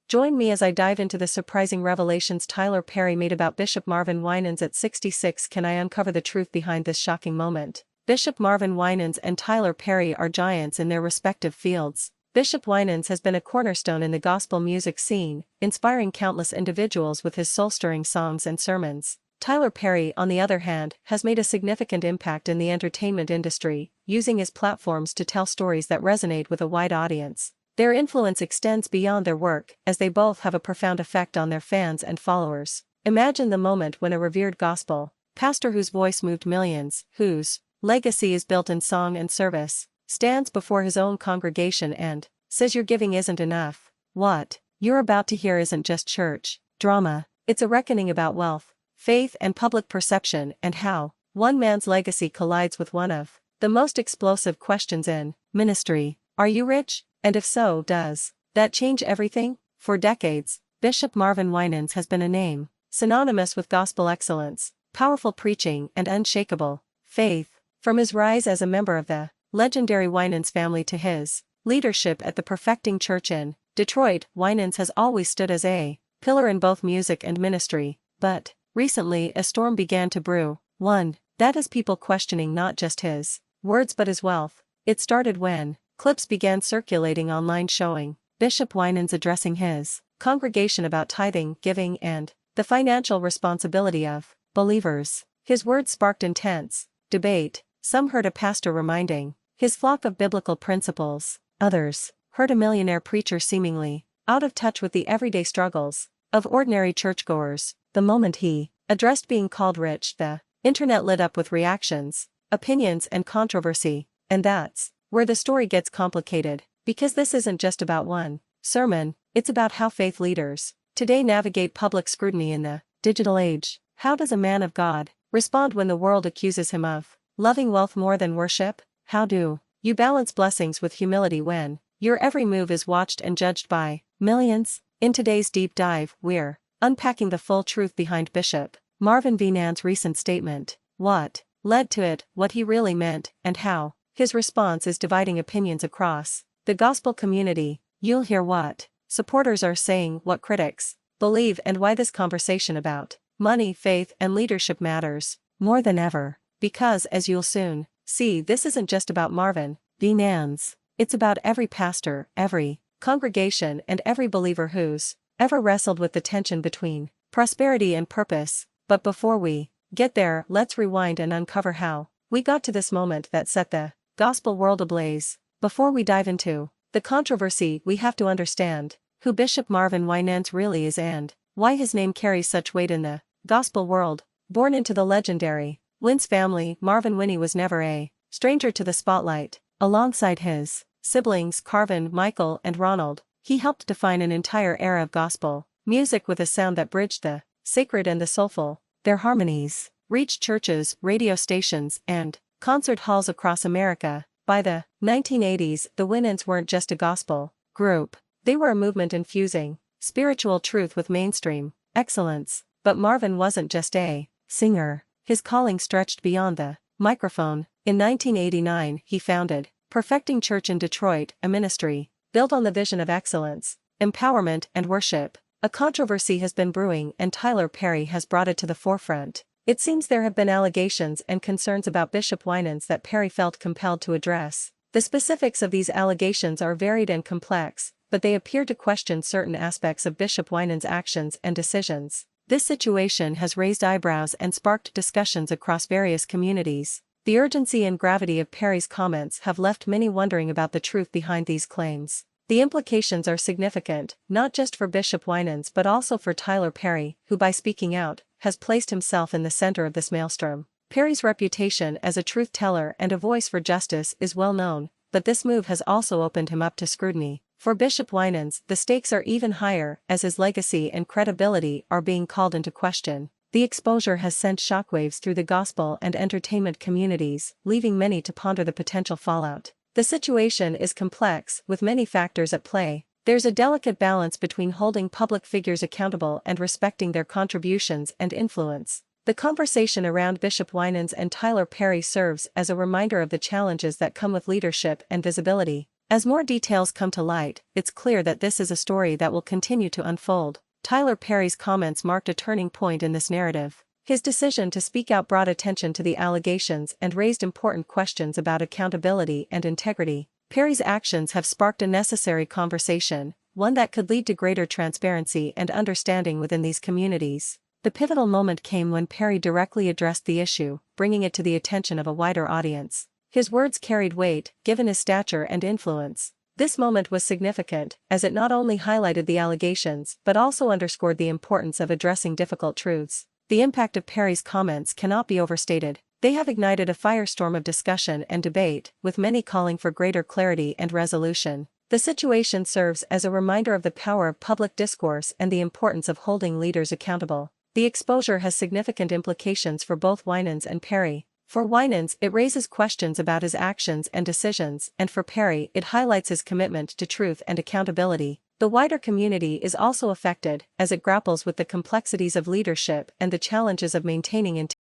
Join me as I dive into the surprising revelations Tyler Perry made about Bishop Marvin Winans at 66. Can I uncover the truth behind this shocking moment? Bishop Marvin Winans and Tyler Perry are giants in their respective fields. Bishop Winans has been a cornerstone in the gospel music scene, inspiring countless individuals with his soul-stirring songs and sermons. Tyler Perry, on the other hand, has made a significant impact in the entertainment industry, using his platforms to tell stories that resonate with a wide audience. Their influence extends beyond their work, as they both have a profound effect on their fans and followers. Imagine the moment when a revered gospel pastor whose voice moved millions, whose legacy is built in song and service, stands before his own congregation and says your giving isn't enough. What you're about to hear isn't just church drama, it's a reckoning about wealth, faith, and public perception, and how one man's legacy collides with one of the most explosive questions in ministry. Are you rich? And if so, does that change everything? For decades, Bishop Marvin Winans has been a name synonymous with gospel excellence, powerful preaching, and unshakable faith. From his rise as a member of the legendary Winans family to his leadership at the Perfecting Church in Detroit, Winans has always stood as a pillar in both music and ministry. But recently, a storm began to brew, one that has people questioning not just his words but his wealth. It started when clips began circulating online showing Bishop Winans addressing his congregation about tithing, giving, and the financial responsibility of believers. His words sparked intense debate. Some heard a pastor reminding his flock of biblical principles. Others heard a millionaire preacher seemingly out of touch with the everyday struggles of ordinary churchgoers. The moment he addressed being called rich, the internet lit up with reactions, opinions, and controversy. And that's where the story gets complicated, because this isn't just about one sermon, it's about how faith leaders today navigate public scrutiny in the digital age. How does a man of God respond when the world accuses him of loving wealth more than worship? How do you balance blessings with humility when your every move is watched and judged by millions? In today's deep dive, we're unpacking the full truth behind Bishop Marvin Winans' recent statement, what led to it, what he really meant, and how his response is dividing opinions across the gospel community. You'll hear what supporters are saying, what critics believe, and why this conversation about money, faith, and leadership matters more than ever. Because, as you'll soon see, this isn't just about Marvin Winans. It's about every pastor, every congregation, and every believer who's ever wrestled with the tension between prosperity and purpose. But before we get there, let's rewind and uncover how we got to this moment that set the gospel world ablaze. Before we dive into the controversy, we have to understand who Bishop Marvin Winans really is and why his name carries such weight in the gospel world. Born into the legendary Winans family, Marvin Winnie was never a stranger to the spotlight. Alongside his siblings Carvin, Michael, and Ronald, he helped define an entire era of gospel music with a sound that bridged the sacred and the soulful. Their harmonies reached churches, radio stations, and concert halls across America. By the 1980s, the Winans weren't just a gospel group. They were a movement infusing spiritual truth with mainstream excellence. But Marvin wasn't just a singer. His calling stretched beyond the microphone. In 1989, he founded Perfecting Church in Detroit, a ministry built on the vision of excellence, empowerment, and worship. A controversy has been brewing, and Tyler Perry has brought it to the forefront. It seems there have been allegations and concerns about Bishop Winans that Perry felt compelled to address. The specifics of these allegations are varied and complex, but they appear to question certain aspects of Bishop Winans' actions and decisions. This situation has raised eyebrows and sparked discussions across various communities. The urgency and gravity of Perry's comments have left many wondering about the truth behind these claims. The implications are significant, not just for Bishop Winans but also for Tyler Perry, who by speaking out, has placed himself in the center of this maelstrom. Perry's reputation as a truth teller and a voice for justice is well known, but this move has also opened him up to scrutiny. For Bishop Winans, the stakes are even higher, as his legacy and credibility are being called into question. The exposure has sent shockwaves through the gospel and entertainment communities, leaving many to ponder the potential fallout. The situation is complex, with many factors at play. There's a delicate balance between holding public figures accountable and respecting their contributions and influence. The conversation around Bishop Winans and Tyler Perry serves as a reminder of the challenges that come with leadership and visibility. As more details come to light, it's clear that this is a story that will continue to unfold. Tyler Perry's comments marked a turning point in this narrative. His decision to speak out brought attention to the allegations and raised important questions about accountability and integrity. Perry's actions have sparked a necessary conversation, one that could lead to greater transparency and understanding within these communities. The pivotal moment came when Perry directly addressed the issue, bringing it to the attention of a wider audience. His words carried weight, given his stature and influence. This moment was significant, as it not only highlighted the allegations but also underscored the importance of addressing difficult truths. The impact of Perry's comments cannot be overstated. They have ignited a firestorm of discussion and debate, with many calling for greater clarity and resolution. The situation serves as a reminder of the power of public discourse and the importance of holding leaders accountable. The exposure has significant implications for both Winans and Perry. For Winans, it raises questions about his actions and decisions, and for Perry, it highlights his commitment to truth and accountability. The wider community is also affected, as it grapples with the complexities of leadership and the challenges of maintaining integrity.